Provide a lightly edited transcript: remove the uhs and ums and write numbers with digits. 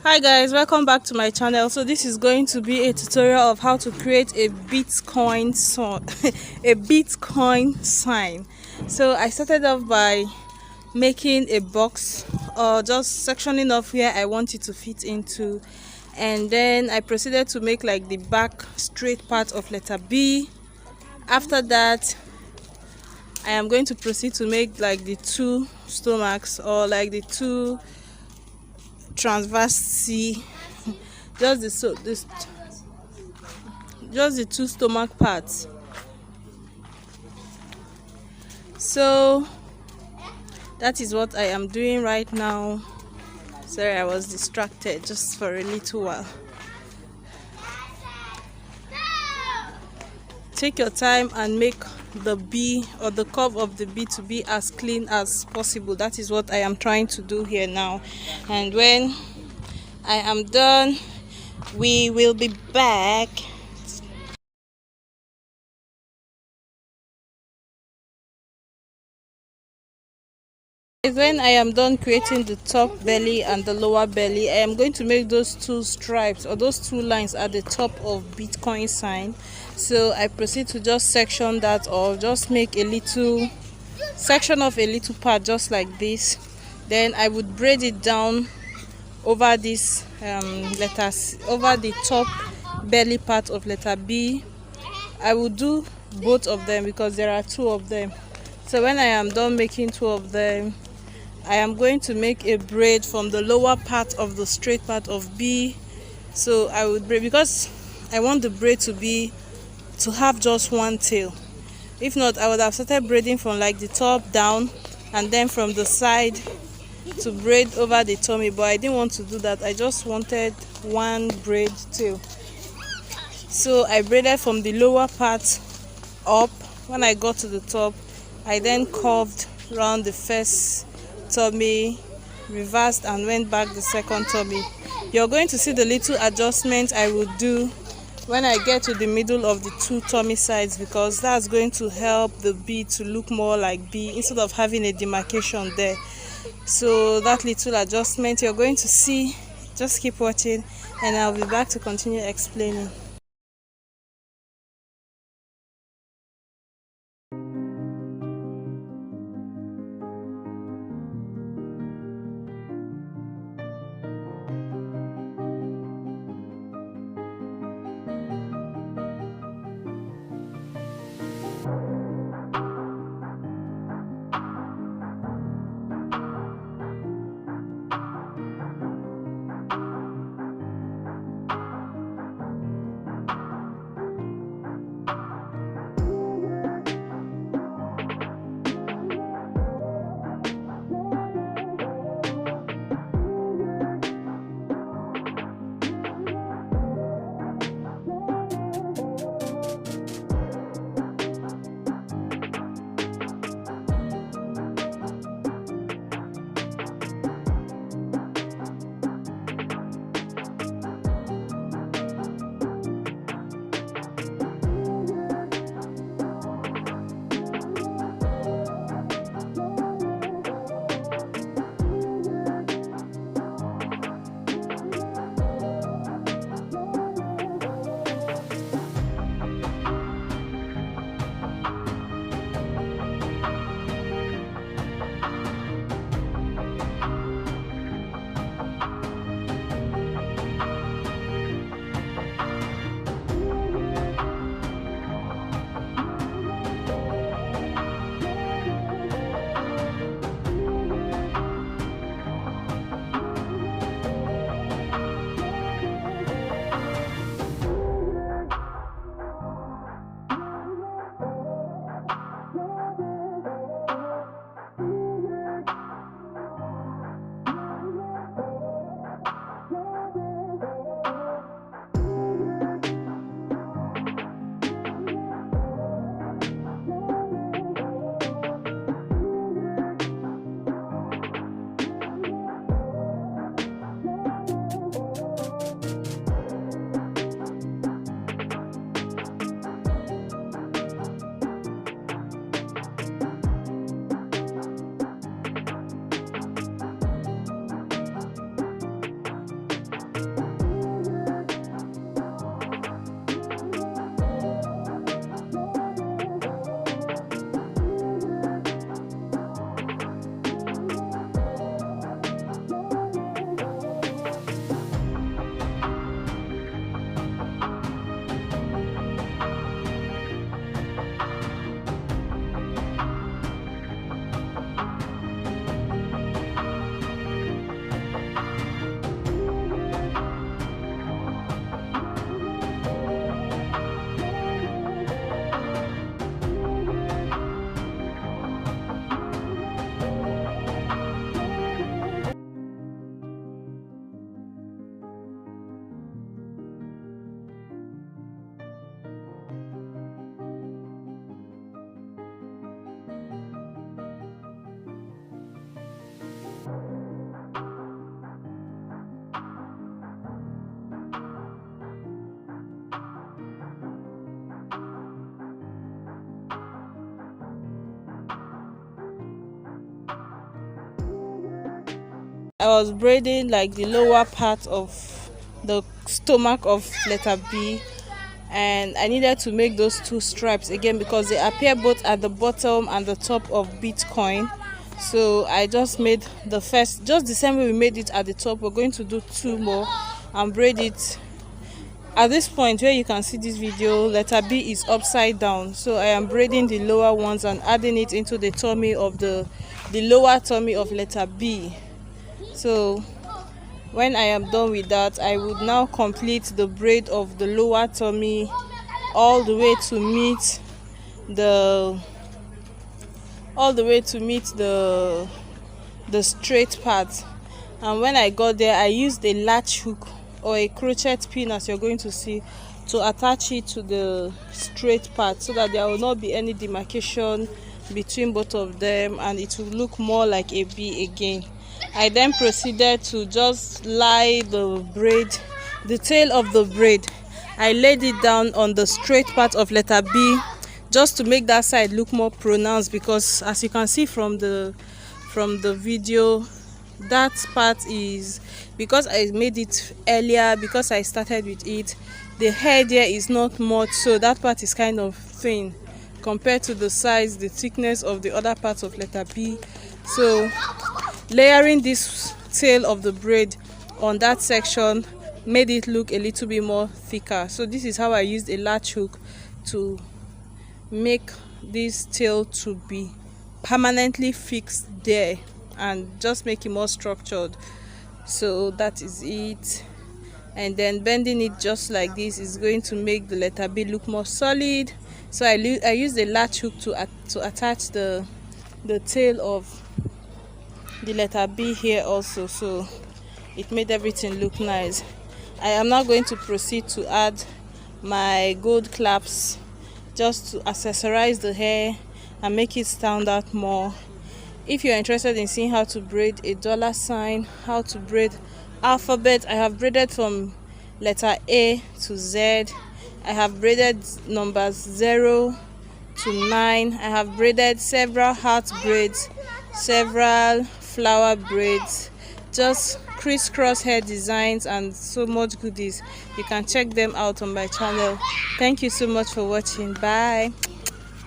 Hi guys, welcome back to my channel. So this is going to be a tutorial of how to create a bitcoin a bitcoin sign. So I started off by making a box, or just sectioning off where I want it to fit into, and then I proceeded to make like the back straight part of letter B. After that, I am going to proceed to make like the two stomachs, or like the two transverse C, just the just the two stomach parts. So that is what I am doing right now. Sorry, I was distracted just for a little while. Take your time and make the B, or the curve of the B, to be as clean as possible. That is what I am trying to do here now, and when I am done, we will be back. When I am done creating the top belly and the lower belly, I am going to make those two stripes, or those two lines at the top of Bitcoin sign. So I proceed to just section that, or just make a little section of a little part just like this. Then I would braid it down over this letters, over the top belly part of letter B. I will do both of them because there are two of them. So when I am done making two of them, I am going to make a braid from the lower part of the straight part of B. So I would braid, because I want the braid to have just one tail. If not, I would have started braiding from like the top down, and then from the side to braid over the tummy, but I didn't want to do that. I just wanted one braid tail. So I braided from the lower part up. When I got to the top, I then curved around the first tummy, reversed, and went back the second tummy. You're going to see the little adjustment I will do when I get to the middle of the two tummy sides, because that's going to help the B to look more like B instead of having a demarcation there. So that little adjustment you're going to see. Just keep watching and I'll be back to continue explaining. I was braiding like the lower part of the stomach of letter B, and I needed to make those two stripes again because they appear both at the bottom and the top of Bitcoin. So I just made the first, just the same way we made it at the top. We're going to do two more and braid it. At this point where you can see this video, letter B is upside down, so I am braiding the lower ones and adding it into the tummy of the lower tummy of letter B. So when I am done with that, I would now complete the braid of the lower tummy all the way to meet the straight part. And when I got there, I used a latch hook or a crochet pin, as you're going to see, to attach it to the straight part so that there will not be any demarcation between both of them and it will look more like a B again. I then proceeded to just lie the braid, the tail of the braid. I laid it down on the straight part of letter B just to make that side look more pronounced, because as you can see from the video, that part is, because I made it earlier, because I started with it, the hair there is not much, so that part is kind of thin compared to the size, the thickness of the other parts of letter B. So layering this tail of the braid on that section made it look a little bit more thicker. So this is how I used a latch hook to make this tail to be permanently fixed there and just make it more structured. So that is it. And then bending it just like this is going to make the letter B look more solid. So I used a latch hook to attach the tail of the letter B here also, so it made everything look nice. I am now going to proceed to add my gold claps just to accessorize the hair and make it stand out more. If you're interested in seeing how to braid a $sign, how to braid alphabet, I have braided from letter A to Z. I have braided numbers 0 to 9. I have braided several heart braids, several flower braids, just crisscross hair designs, and so much goodies. You can check them out on my channel. Thank you so much for watching. Bye.